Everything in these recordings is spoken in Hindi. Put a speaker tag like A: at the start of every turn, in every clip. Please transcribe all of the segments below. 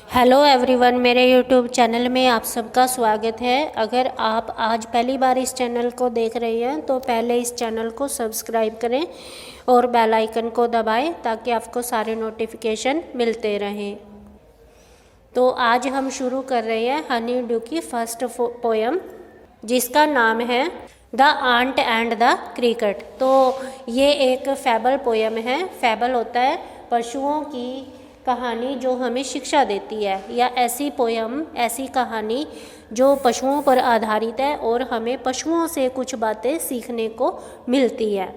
A: हेलो एवरीवन, मेरे यूट्यूब चैनल में आप सबका स्वागत है। अगर आप आज पहली बार इस चैनल को देख रहे हैं तो पहले इस चैनल को सब्सक्राइब करें और बेल आइकन को दबाएं ताकि आपको सारे नोटिफिकेशन मिलते रहें। तो आज हम शुरू कर रहे हैं हनी ड्यू की फर्स्ट पोयम, जिसका नाम है the ant and the cricket. तो ये एक फैबल पोयम है। फैबल होता है पशुओं की कहानी जो हमें शिक्षा देती है, या ऐसी पोयम, ऐसी कहानी जो पशुओं पर आधारित है और हमें पशुओं से कुछ बातें सीखने को मिलती है।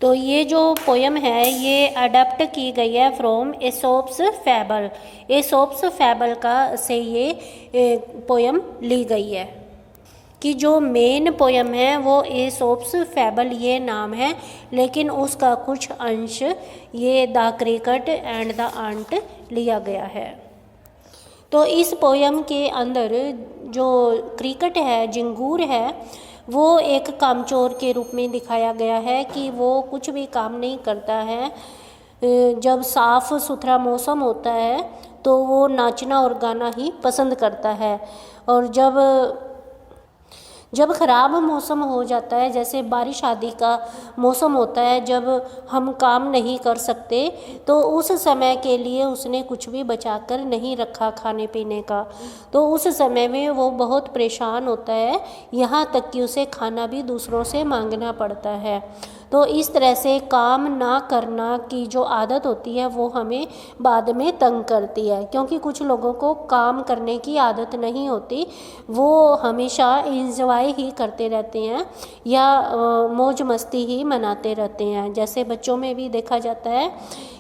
A: तो ये जो पोयम है ये अडेप्ट की गई है फ्रॉम एसोप्स फैबल। एसोप्स फैबल का से ये पोयम ली गई है कि जो मेन पोयम है वो एसोप्स फैबल ये नाम है, लेकिन उसका कुछ अंश ये the cricket and the ant लिया गया है। तो इस पोयम के अंदर जो क्रिकेट है, जिंगूर है, वो एक कामचोर के रूप में दिखाया गया है कि वो कुछ भी काम नहीं करता है। जब साफ़ सुथरा मौसम होता है तो वो नाचना और गाना ही पसंद करता है, और जब ख़राब मौसम हो जाता है, जैसे बारिश आदि का मौसम होता है, जब हम काम नहीं कर सकते, तो उस समय के लिए उसने कुछ भी बचा कर नहीं रखा खाने पीने का। तो उस समय में वो बहुत परेशान होता है, यहाँ तक कि उसे खाना भी दूसरों से मांगना पड़ता है। तो इस तरह से काम ना करना की जो आदत होती है वो हमें बाद में तंग करती है, क्योंकि कुछ लोगों को काम करने की आदत नहीं होती, वो हमेशा इंजॉय ही करते रहते हैं या मौज मस्ती ही मनाते रहते हैं। जैसे बच्चों में भी देखा जाता है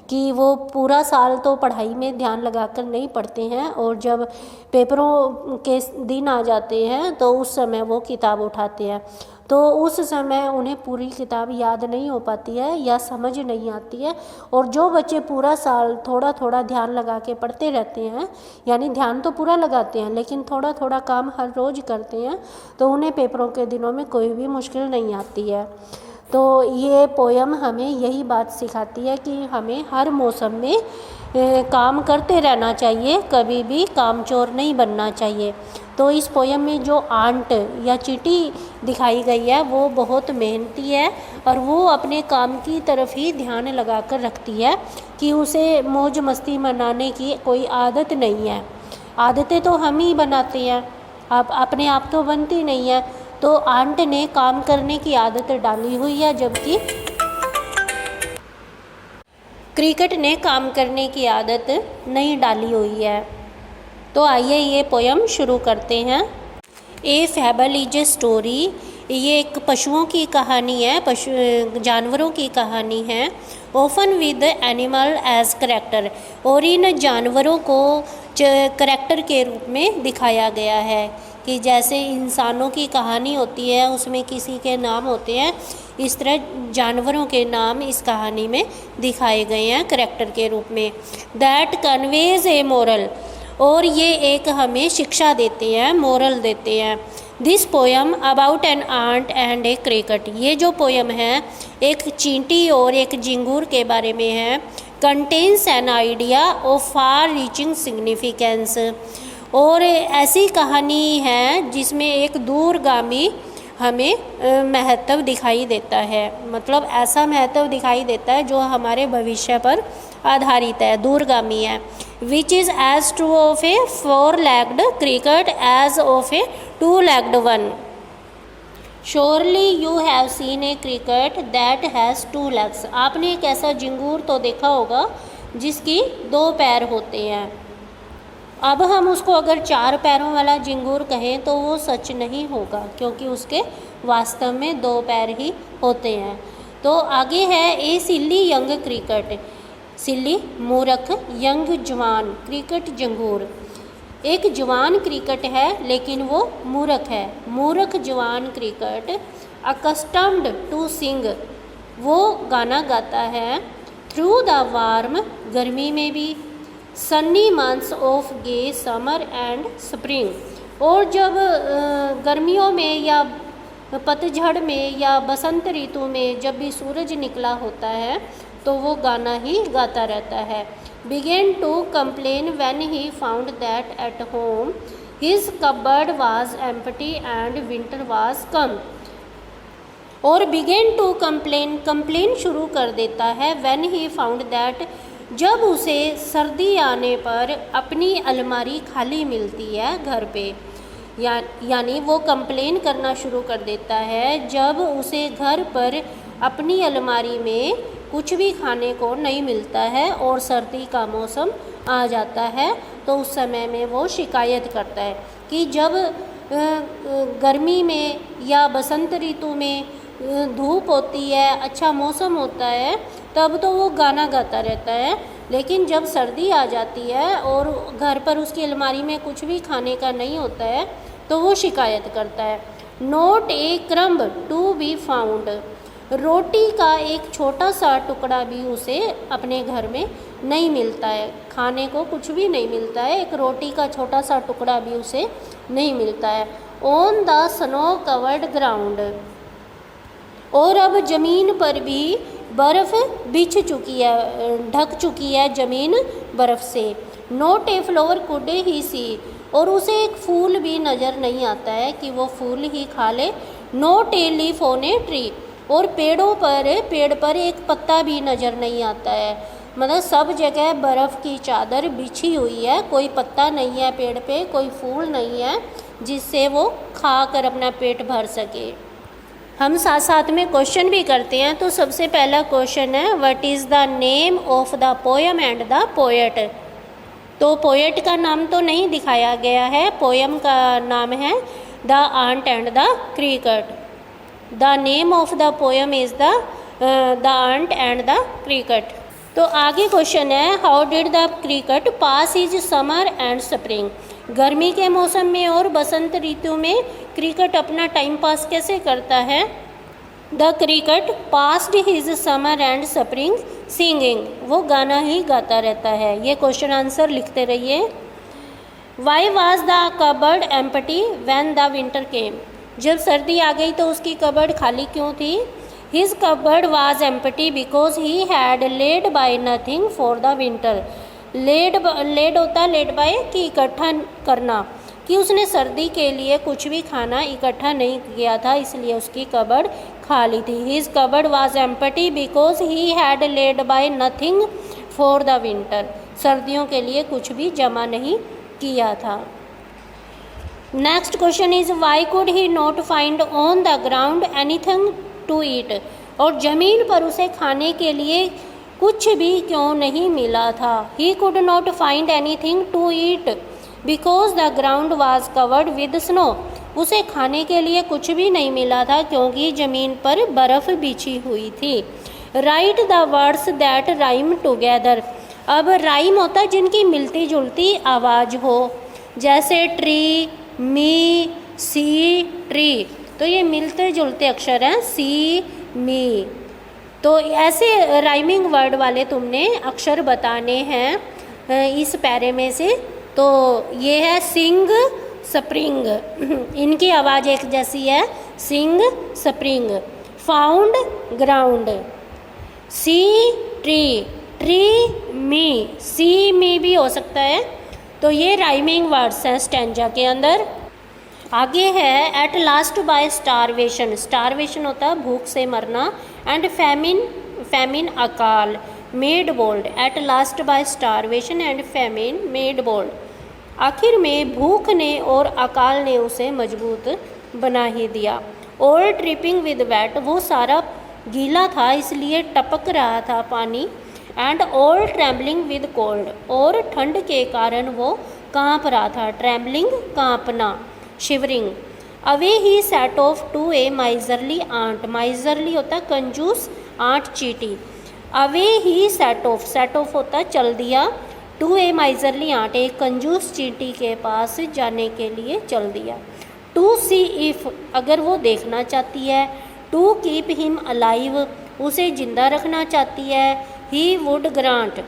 A: कि वो पूरा साल तो पढ़ाई में ध्यान लगाकर नहीं पढ़ते हैं, और जब पेपरों के दिन आ जाते हैं तो उस समय वो किताब उठाते हैं, तो उस समय उन्हें पूरी किताब याद नहीं हो पाती है या समझ नहीं आती है। और जो बच्चे पूरा साल थोड़ा थोड़ा ध्यान लगा के पढ़ते रहते हैं, यानी ध्यान तो पूरा लगाते हैं लेकिन थोड़ा थोड़ा काम हर रोज़ करते हैं, तो उन्हें पेपरों के दिनों में कोई भी मुश्किल नहीं आती है। तो ये पोयम हमें यही बात सिखाती है कि हमें हर मौसम में काम करते रहना चाहिए, कभी भी कामचोर नहीं बनना चाहिए। तो इस पोयम में जो आंट या चींटी दिखाई गई है वो बहुत मेहनती है, और वो अपने काम की तरफ ही ध्यान लगा कर रखती है कि उसे मौज मस्ती मनाने की कोई आदत नहीं है। आदतें तो हम ही बनाते हैं, अपने आप तो बनती नहीं है। तो आंट ने काम करने की आदत डाली हुई है, जबकि क्रिकेट ने काम करने की आदत नहीं डाली हुई है। तो आइए ये पोयम शुरू करते हैं। ए फैबल इज ए स्टोरी। ये एक पशुओं की कहानी है, जानवरों की कहानी है। Often with animal as character, और इन जानवरों को करेक्टर के रूप में दिखाया गया है कि जैसे इंसानों की कहानी होती है उसमें किसी के नाम होते हैं, इस तरह जानवरों के नाम इस कहानी में दिखाए गए हैं करेक्टर के रूप में। दैट कन्वेज ए मोरल, और ये एक हमें शिक्षा देते हैं, मोरल देते हैं। This poem about an ant and a cricket, ये जो पोयम है एक चींटी और एक झिंगूर के बारे में है। Contains an idea of far reaching significance, और ऐसी कहानी है जिसमें एक दूरगामी हमें महत्व दिखाई देता है, मतलब ऐसा महत्व दिखाई देता है जो हमारे भविष्य पर आधारित है, दूरगामी है। Which is as true of a 4-legged cricket as of a 2-legged one. Surely you have seen a cricket that has 2 legs। आपने एक ऐसा झिंगूर तो देखा होगा जिसकी 2 पैर होते हैं। अब हम उसको अगर 4 पैरों वाला झिंगूर कहें तो वो सच नहीं होगा, क्योंकि उसके वास्तव में 2 पैर ही होते हैं। तो आगे है ए सिल्ली यंग क्रिकेट। सिल्ली मूर्ख, यंग जवान, क्रिकेट झिंगूर। एक जवान क्रिकेट है लेकिन वो मूर्ख है। मूर्ख जवान क्रिकेट अकस्टम्ड टू सिंग, वो गाना गाता है। थ्रू द वार्म, गर्मी में भी। Sunny months of gay summer and spring, और जब गर्मियों में या पतझड़ में या बसंत ऋतु में जब भी सूरज निकला होता है तो वो गाना ही गाता रहता है। began to complain when he found that at home his cupboard was empty and winter was come. और begin to complain शुरू कर देता है when he found that, जब उसे सर्दी आने पर अपनी अलमारी खाली मिलती है घर पे, यानी वो कंप्लेन करना शुरू कर देता है जब उसे घर पर अपनी अलमारी में कुछ भी खाने को नहीं मिलता है और सर्दी का मौसम आ जाता है, तो उस समय में वो शिकायत करता है कि जब गर्मी में या बसंत ऋतु में धूप होती है, अच्छा मौसम होता है, तब तो वो गाना गाता रहता है, लेकिन जब सर्दी आ जाती है और घर पर उसकी अलमारी में कुछ भी खाने का नहीं होता है तो वो शिकायत करता है। Not a crumb to be found, रोटी का एक छोटा सा टुकड़ा भी उसे अपने घर में नहीं मिलता है, खाने को कुछ भी नहीं मिलता है, एक रोटी का छोटा सा टुकड़ा भी उसे नहीं मिलता है। On the snow covered ground, और अब ज़मीन पर भी बर्फ़ बिछ चुकी है, ढक चुकी है ज़मीन बर्फ़ से। Not a flower could he see, और उसे एक फूल भी नज़र नहीं आता है कि वो फूल ही खा ले। Not a leaf on a tree, और पेड़ पर एक पत्ता भी नज़र नहीं आता है, मतलब सब जगह बर्फ़ की चादर बिछी हुई है, कोई पत्ता नहीं है पेड़ पे, कोई फूल नहीं है जिससे वो खा कर अपना पेट भर सके। हम साथ साथ में क्वेश्चन भी करते हैं। तो सबसे पहला क्वेश्चन है, what is the name of the poem and the poet. तो पोएट का नाम तो नहीं दिखाया गया है, पोएम का नाम है the ant and the cricket. The name of the poem is the ant and the cricket. तो आगे क्वेश्चन है, how did the cricket pass his summer and spring. गर्मी के मौसम में और बसंत ऋतु में क्रिकेट अपना टाइम पास कैसे करता है। The cricket passed his summer and spring singing, वो गाना ही गाता रहता है। ये क्वेश्चन आंसर लिखते रहिए। Why was the cupboard empty when the winter came, जब सर्दी आ गई तो उसकी कबर्ड खाली क्यों थी। His cupboard was empty because he had laid by nothing for the winter. Laid होता है लेड बाय कि इकट्ठा करना, कि उसने सर्दी के लिए कुछ भी खाना इकट्ठा नहीं किया था, इसलिए उसकी कबर्ड खाली थी। His cupboard was empty because he had laid by nothing for the winter, सर्दियों के लिए कुछ भी जमा नहीं किया था। Next question is, why could he not find on the ground anything to eat, और ज़मीन पर उसे खाने के लिए कुछ भी क्यों नहीं मिला था। He could not find anything to eat because the ground was covered with snow, उसे खाने के लिए कुछ भी नहीं मिला था क्योंकि ज़मीन पर बर्फ़ बिछी हुई थी। Right the words that rhyme together, अब राइम होता है जिनकी मिलती जुलती आवाज़ हो, जैसे ट्री, मी, सी, ट्री, तो ये मिलते जुलते अक्षर हैं, सी, मी। तो ऐसे राइमिंग वर्ड वाले तुमने अक्षर बताने हैं इस पैरे में से। तो ये है सिंग, स्प्रिंग, इनकी आवाज़ एक जैसी है, sing, spring. Found, ground. See, tree, tree, me, see, me भी हो सकता है। तो ये राइमिंग वर्ड्स हैं स्टैंजा के अंदर। आगे है, at last by starvation, starvation होता है भूख से मरना, एंड फैमिन, फैमिन अकाल, made bold, at last by starvation and famine made bold, आखिर में भूख ने और अकाल ने उसे मजबूत बना ही दिया। ऑल ट्रिपिंग विद वेट, वो सारा गीला था इसलिए टपक रहा था पानी। And all trembling with cold, और ठंड के कारण वो काँप रहा था। ट्रैम्बलिंग काँपना, shivering. Away he set off to a miserly ant, miserly होता है कंजूस, आंट चीटी। अवे ही सेट ऑफ होता है चल दिया, टू ए माइजरली आंट, एक कंजूस चींटी के पास जाने के लिए चल दिया। टू सी इफ, अगर वो देखना चाहती है। टू कीप हिम अलाइव, उसे जिंदा रखना चाहती है। ही वुड ग्रांट,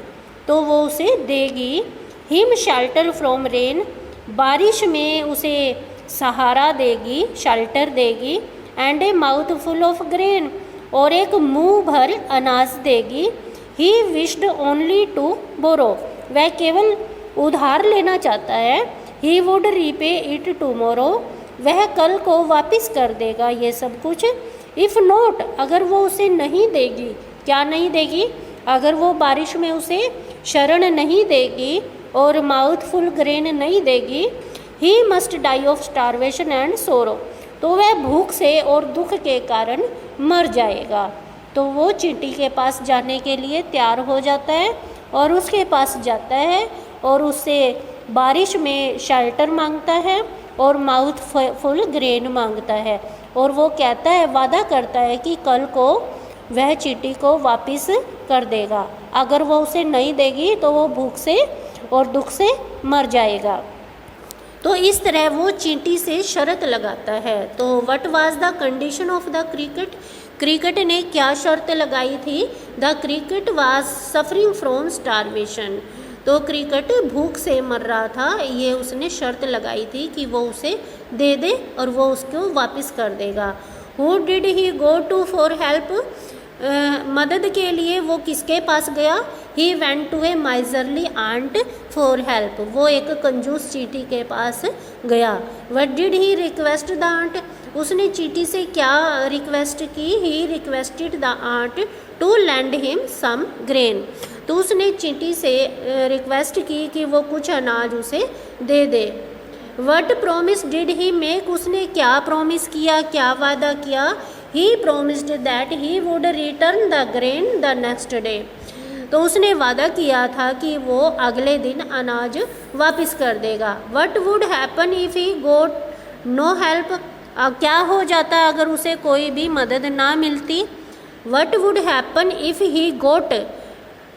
A: तो वो उसे देगी। हिम शेल्टर फ्रॉम रेन, बारिश में उसे सहारा देगी, शेल्टर देगी। And a mouth full of grain, और एक मुंह भर अनाज देगी। He wished only to borrow, वह केवल उधार लेना चाहता है। He would repay it tomorrow, वह कल को वापस कर देगा ये सब कुछ। इफ़ नॉट, अगर वो उसे नहीं देगी, क्या नहीं देगी, अगर वो बारिश में उसे शरण नहीं देगी और माउथफुल ग्रेन नहीं देगी, he must die of starvation and sorrow, तो वह भूख से और दुख के कारण मर जाएगा। तो वो चींटी के पास जाने के लिए तैयार हो जाता है और उसके पास जाता है और उससे बारिश में शेल्टर मांगता है और माउथ फुल ग्रेन मांगता है, और वो कहता है, वादा करता है कि कल को वह चींटी को वापस कर देगा। अगर वो उसे नहीं देगी तो वो भूख से और दुख से मर जाएगा। तो इस तरह वो चींटी से शर्त लगाता है। तो what was the condition of the cricket, cricket ने क्या शर्त लगाई थी। The cricket was suffering from starvation, तो क्रिकेट भूख से मर रहा था। ये उसने शर्त लगाई थी कि वो उसे दे दे और वो उसको वापस कर देगा। Who did he go to for help, मदद के लिए वो किसके पास गया। He went to a miserly ant for help, वो एक कंजूस चींटी के पास गया। What did he request the ant, उसने चींटी से क्या रिक्वेस्ट की। He requested the ant to lend him some grain, तो उसने चींटी से रिक्वेस्ट की कि वो कुछ अनाज उसे दे दे। What promise did he make, उसने क्या प्रॉमिस किया, क्या वादा किया। He promised that he would return the grain the next day, तो उसने वादा किया था कि वो अगले दिन अनाज वापस कर देगा। What would happen if he got no help, क्या हो जाता अगर उसे कोई भी मदद ना मिलती। What would happen if he got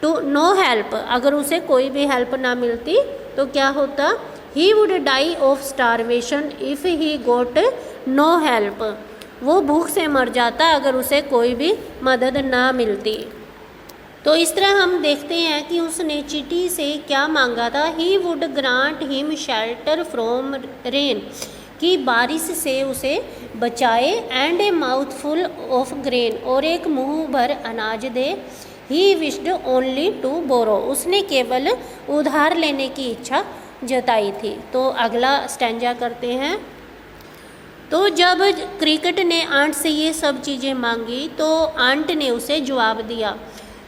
A: to no help, अगर उसे कोई भी हेल्प ना मिलती तो क्या होता। He would die of starvation if he got no help, वो भूख से मर जाता अगर उसे कोई भी मदद ना मिलती। तो इस तरह हम देखते हैं कि उसने चींटी से क्या मांगा था। He would grant him shelter from rain, कि बारिश से उसे बचाए, and a mouthful of grain, और एक मुंह भर अनाज दे। He wished only to borrow, उसने केवल उधार लेने की इच्छा जताई थी। तो अगला स्टैंजा करते हैं। तो जब क्रिकेट ने आंट से ये सब चीज़ें मांगी तो आंट ने उसे जवाब दिया।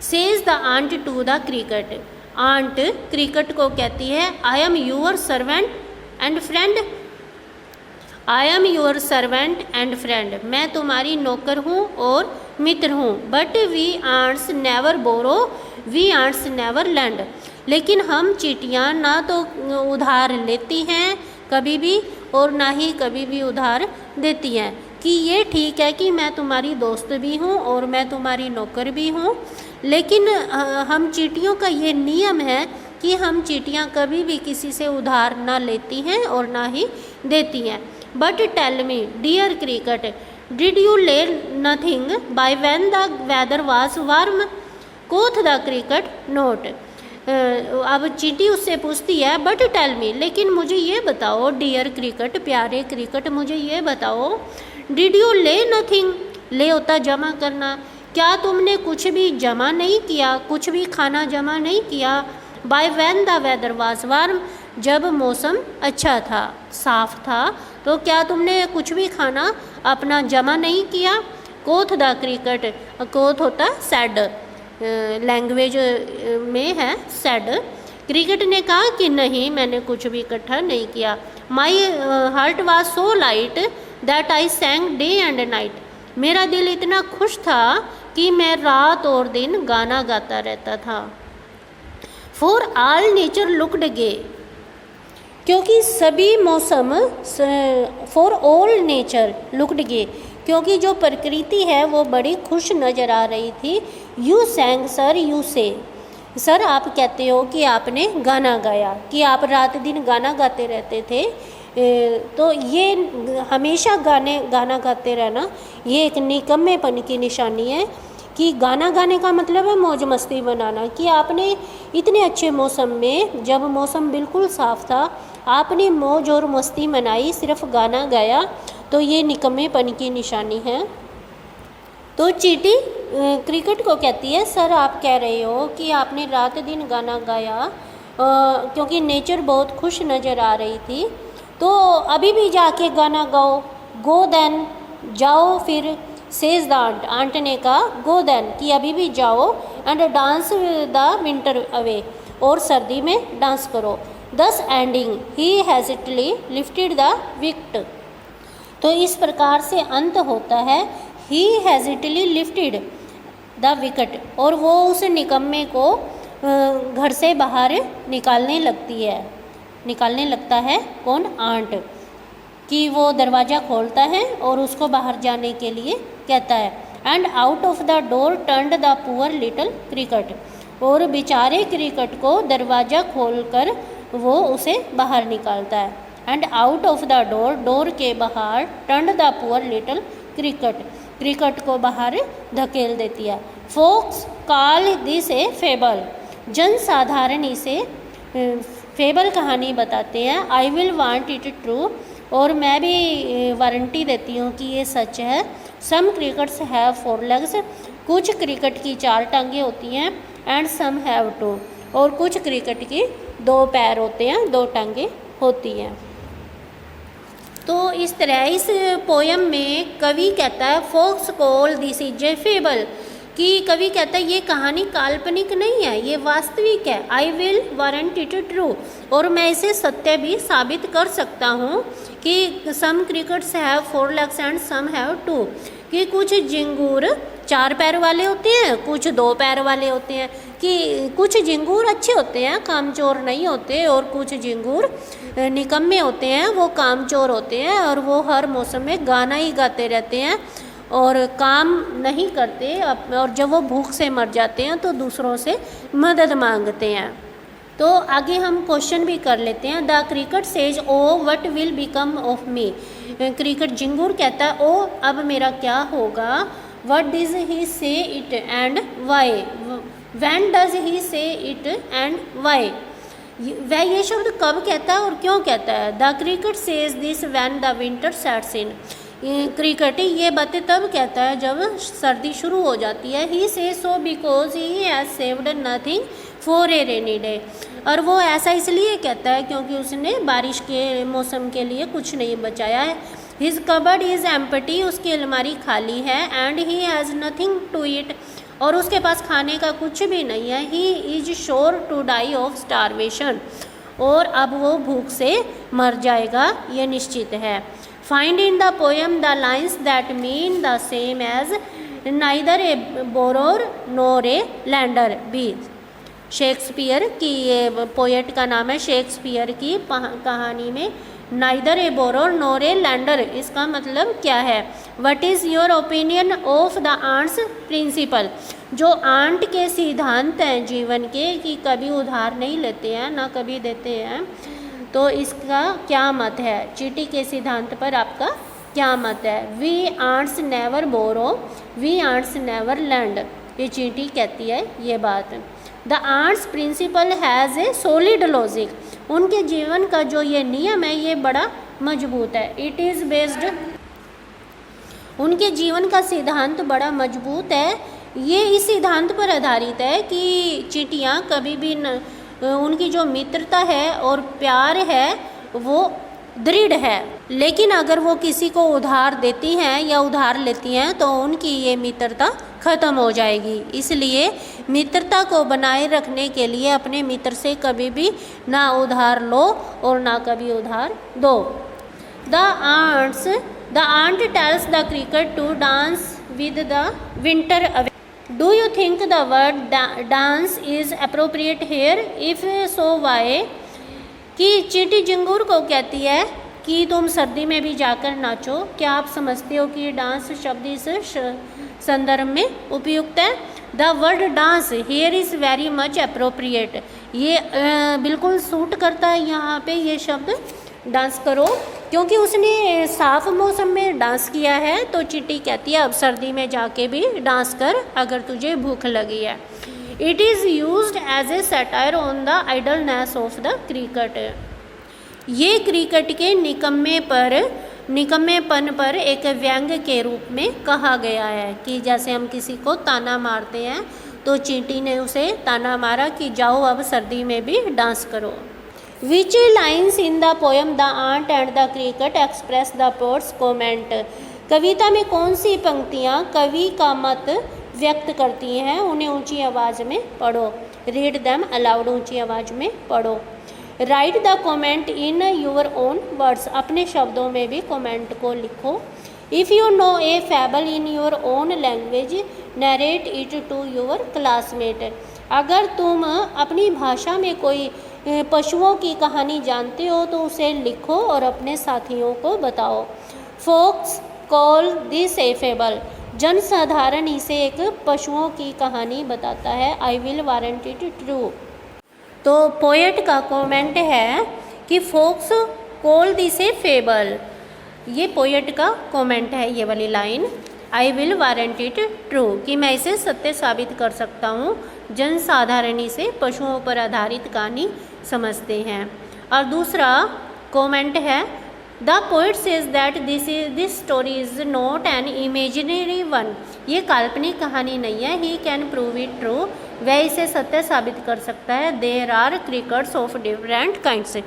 A: Says the ant to the cricket, ant cricket को कहती है, I am your servant and friend, I am your servant and friend, मैं तुम्हारी नौकर हूँ और मित्र हूँ। But we ants never borrow, we ants never lend, लेकिन हम चींटियाँ ना तो उधार लेती हैं कभी भी और ना ही कभी भी उधार देती हैं। कि ये ठीक है कि मैं तुम्हारी दोस्त भी हूँ और मैं तुम्हारी नौकर भी हूँ, लेकिन हम चींटियों का ये नियम है कि हम चींटियाँ कभी भी किसी से उधार ना लेती हैं और ना ही देती हैं। But tell me dear cricket, did you lay nothing by when the weather was warm, quoth the cricket not. अब चींटी उससे पूछती है, बट टेल मी, लेकिन मुझे ये बताओ डियर क्रिकेट, प्यारे क्रिकेट, मुझे ये बताओ, डिड यू ले नथिंग, ले होता जमा करना, क्या तुमने कुछ भी जमा नहीं किया, कुछ भी खाना जमा नहीं किया। By when the weather was warm, जब मौसम अच्छा था, साफ था, तो क्या तुमने कुछ भी खाना अपना जमा नहीं किया। कोथ द क्रिकेट, कोथ होता सैड, लैंग्वेज में है सैड। क्रिकेट ने कहा कि नहीं, मैंने कुछ भी इकट्ठा नहीं किया। My heart was so light that I सैंग day and night, मेरा दिल इतना खुश था कि मैं रात और दिन गाना गाता रहता था। फॉर ऑल नेचर लुक्ड गे, क्योंकि सभी मौसम, फॉर ऑल नेचर लुक्ड गे, क्योंकि जो प्रकृति है वो बड़ी खुश नज़र आ रही थी। यू सैंग सर, यू से, सर आप कहते हो कि आपने गाना गाया, कि आप रात दिन गाना गाते रहते थे। तो ये हमेशा गाना गाते रहना ये एक निकम्मेपन की निशानी है। कि गाना गाने का मतलब है मौज मस्ती बनाना, कि आपने इतने अच्छे मौसम में, जब मौसम बिल्कुल साफ़ था, आपने मौज और मस्ती मनाई, सिर्फ गाना गाया, तो ये निकम्मेपन की निशानी है। तो चींटी क्रिकेट को कहती है, सर आप कह रहे हो कि आपने रात दिन गाना गाया, क्योंकि नेचर बहुत खुश नज़र आ रही थी। तो अभी भी जाके गाना गाओ, गो देन, जाओ फिर। सेज द आंट, आंट ने कहा गो देन कि अभी भी जाओ, and dance the winter away, और सर्दी में डांस करो। दस एंडिंग ही हेजिटली लिफ्टेड द विक्ट, तो इस प्रकार से अंत होता है ही हेजिटली लिफ्टेड द विकेट, और वो उस निकम्मे को घर से बाहर निकालने लगता है कौन, आंट, कि वो दरवाज़ा खोलता है और उसको बाहर जाने के लिए कहता है। And out of the door turned the poor little cricket, और बेचारे क्रिकेट को दरवाज़ा खोलकर वो उसे बाहर निकालता है। And out of the door, door के बाहर, turned the poor little cricket, cricket को बाहर धकेल देती है। Folks call this a fable, जन साधारण इसे फेबल कहानी बताते हैं। I will want it true, और मैं भी वारंटी देती हूँ कि ये सच है। सम क्रिकेट्स हैव 4 लेग्स, कुछ क्रिकेट की 4 टांगें होती हैं। एंड सम हैव 2, और कुछ क्रिकेट की 2 पैर होते हैं, 2 टांगें होती हैं। तो इस तरह इस पोयम में कवि कहता है folks call this is a fable, कि कवि कहता है ये कहानी काल्पनिक नहीं है, ये वास्तविक है। I will warrant it true, और मैं इसे सत्य भी साबित कर सकता हूँ कि some crickets have 4 legs and some have 2, कि कुछ झिंगूर 4 पैर वाले होते हैं, कुछ 2 पैर वाले होते हैं, कि कुछ झिंगूर अच्छे होते हैं, कामचोर नहीं होते, और कुछ झिंगूर निकम्मे होते हैं, वो कामचोर होते हैं, और वो हर मौसम में गाना ही गाते रहते हैं और काम नहीं करते, और जब वो भूख से मर जाते हैं तो दूसरों से मदद मांगते हैं। तो आगे हम क्वेश्चन भी कर लेते हैं। The cricket says oh what will become of me, cricket झिंगूर कहता है ओ अब मेरा क्या होगा। What does he say it and why, when does he say it and Y, वह ये शब्द कब कहता है और क्यों कहता है। The cricket says this when the winter sets in, cricket ये बातें तब कहता है जब सर्दी शुरू हो जाती है। ही से so because he has saved nothing for a rainy day, और वो ऐसा इसलिए कहता है क्योंकि उसने बारिश के मौसम के लिए कुछ नहीं बचाया है। हिज कबर्ड इज़ एम्प्टी, उसकी अलमारी खाली है। And he has nothing to eat, और उसके पास खाने का कुछ भी नहीं है। He is sure to die of starvation, और अब वो भूख से मर जाएगा, ये निश्चित है। Find in the poem the lines that mean the same as neither a borrower nor a lender, be Shakespeare की, ये पोएट का नाम है, शेक्सपियर की कहानी में neither a borrower nor a lender, इसका मतलब क्या है। What is your opinion of the ants principle, जो आंट के सिद्धांत हैं जीवन के, कि कभी उधार नहीं लेते हैं ना कभी देते हैं, तो इसका क्या मत है। चींटी के सिद्धांत पर आपका क्या मत है। We ants never borrow, we ants never lend, ये चींटी कहती है ये बात। The ants principle has a solid logic, उनके जीवन का जो ये नियम है ये बड़ा मजबूत है। इट इज़ बेस्ड, उनके जीवन का सिद्धांत बड़ा मजबूत है। ये इस सिद्धांत पर आधारित है कि चींटियाँ कभी भी उनकी जो मित्रता है और प्यार है वो दृढ़ है, लेकिन अगर वो किसी को उधार देती हैं या उधार लेती हैं तो उनकी ये मित्रता ख़त्म हो जाएगी। इसलिए मित्रता को बनाए रखने के लिए अपने मित्र से कभी भी ना उधार लो और ना कभी उधार दो। The ant tells the cricket to dance with the winter away. Do you think the word dance is appropriate here, if so why, कि चींटी झिंगूर को कहती है कि तुम सर्दी में भी जाकर नाचो। क्या आप समझते हो कि डांस शब्द इस संदर्भ में उपयुक्त है। The word dance here is very much appropriate, ये बिल्कुल सूट करता है यहाँ पे ये शब्द डांस करो, क्योंकि उसने साफ मौसम में डांस किया है। तो चींटी कहती है अब सर्दी में जाके भी डांस कर अगर तुझे भूख लगी है। It is used as a satire on the idleness of the cricket, ये क्रिकेट के निकम्मेपन पर एक व्यंग के रूप में कहा गया है, कि जैसे हम किसी को ताना मारते हैं तो चींटी ने उसे ताना मारा कि जाओ अब सर्दी में भी डांस करो। Which lines in the poem the ant and the cricket express the poet's comment. कविता में कौन सी पंक्तियाँ कवि का मत व्यक्त करती हैं, उन्हें ऊंची आवाज़ में पढ़ो। रीड देम अलाउड, ऊंची आवाज़ में पढ़ो। Write the comment in your own words, अपने शब्दों में भी कॉमेंट को लिखो। If you know a fable in your own language narrate it to your classmate. अगर तुम अपनी भाषा में कोई पशुओं की कहानी जानते हो तो उसे लिखो और अपने साथियों को बताओ। Folks call this a fable, जनसाधारण इसे एक पशुओं की कहानी बताता है। I will warrant it true. तो पोएट का कमेंट है कि folks call this a fable, ये पोएट का कमेंट है, ये वाली line. I will warrant it true, कि मैं इसे सत्य साबित कर सकता हूँ। जनसाधारण इसे पशुओं पर आधारित कहानी समझते हैं। और दूसरा कमेंट है the poet says that this story is not an imaginary one, ये काल्पनिक कहानी नहीं है। He can prove it true, वह इसे सत्य साबित कर सकता है। There are crickets of different kinds,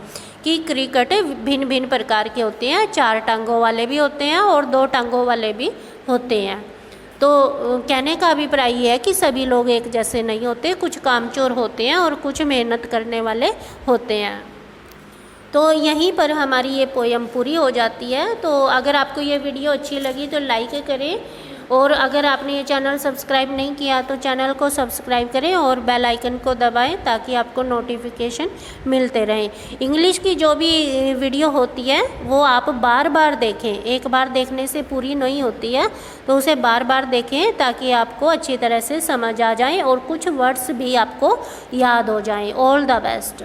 A: कि क्रिकेट भिन्न भिन्न प्रकार के होते हैं, 4 टांगों वाले भी होते हैं और 2 टांगों वाले भी होते हैं। तो कहने का अभिप्राय ये है कि सभी लोग एक जैसे नहीं होते, कुछ कामचोर होते हैं और कुछ मेहनत करने वाले होते हैं। तो यहीं पर हमारी ये पोएम पूरी हो जाती है। तो अगर आपको ये वीडियो अच्छी लगी तो लाइक करें, और अगर आपने ये चैनल सब्सक्राइब नहीं किया तो चैनल को सब्सक्राइब करें और बेल आइकन को दबाएं ताकि आपको नोटिफिकेशन मिलते रहें। इंग्लिश की जो भी वीडियो होती है वो आप बार बार देखें, एक बार देखने से पूरी नहीं होती है, तो उसे बार बार देखें ताकि आपको अच्छी तरह से समझ आ जाए और कुछ वर्ड्स भी आपको याद हो जाएं। All the best.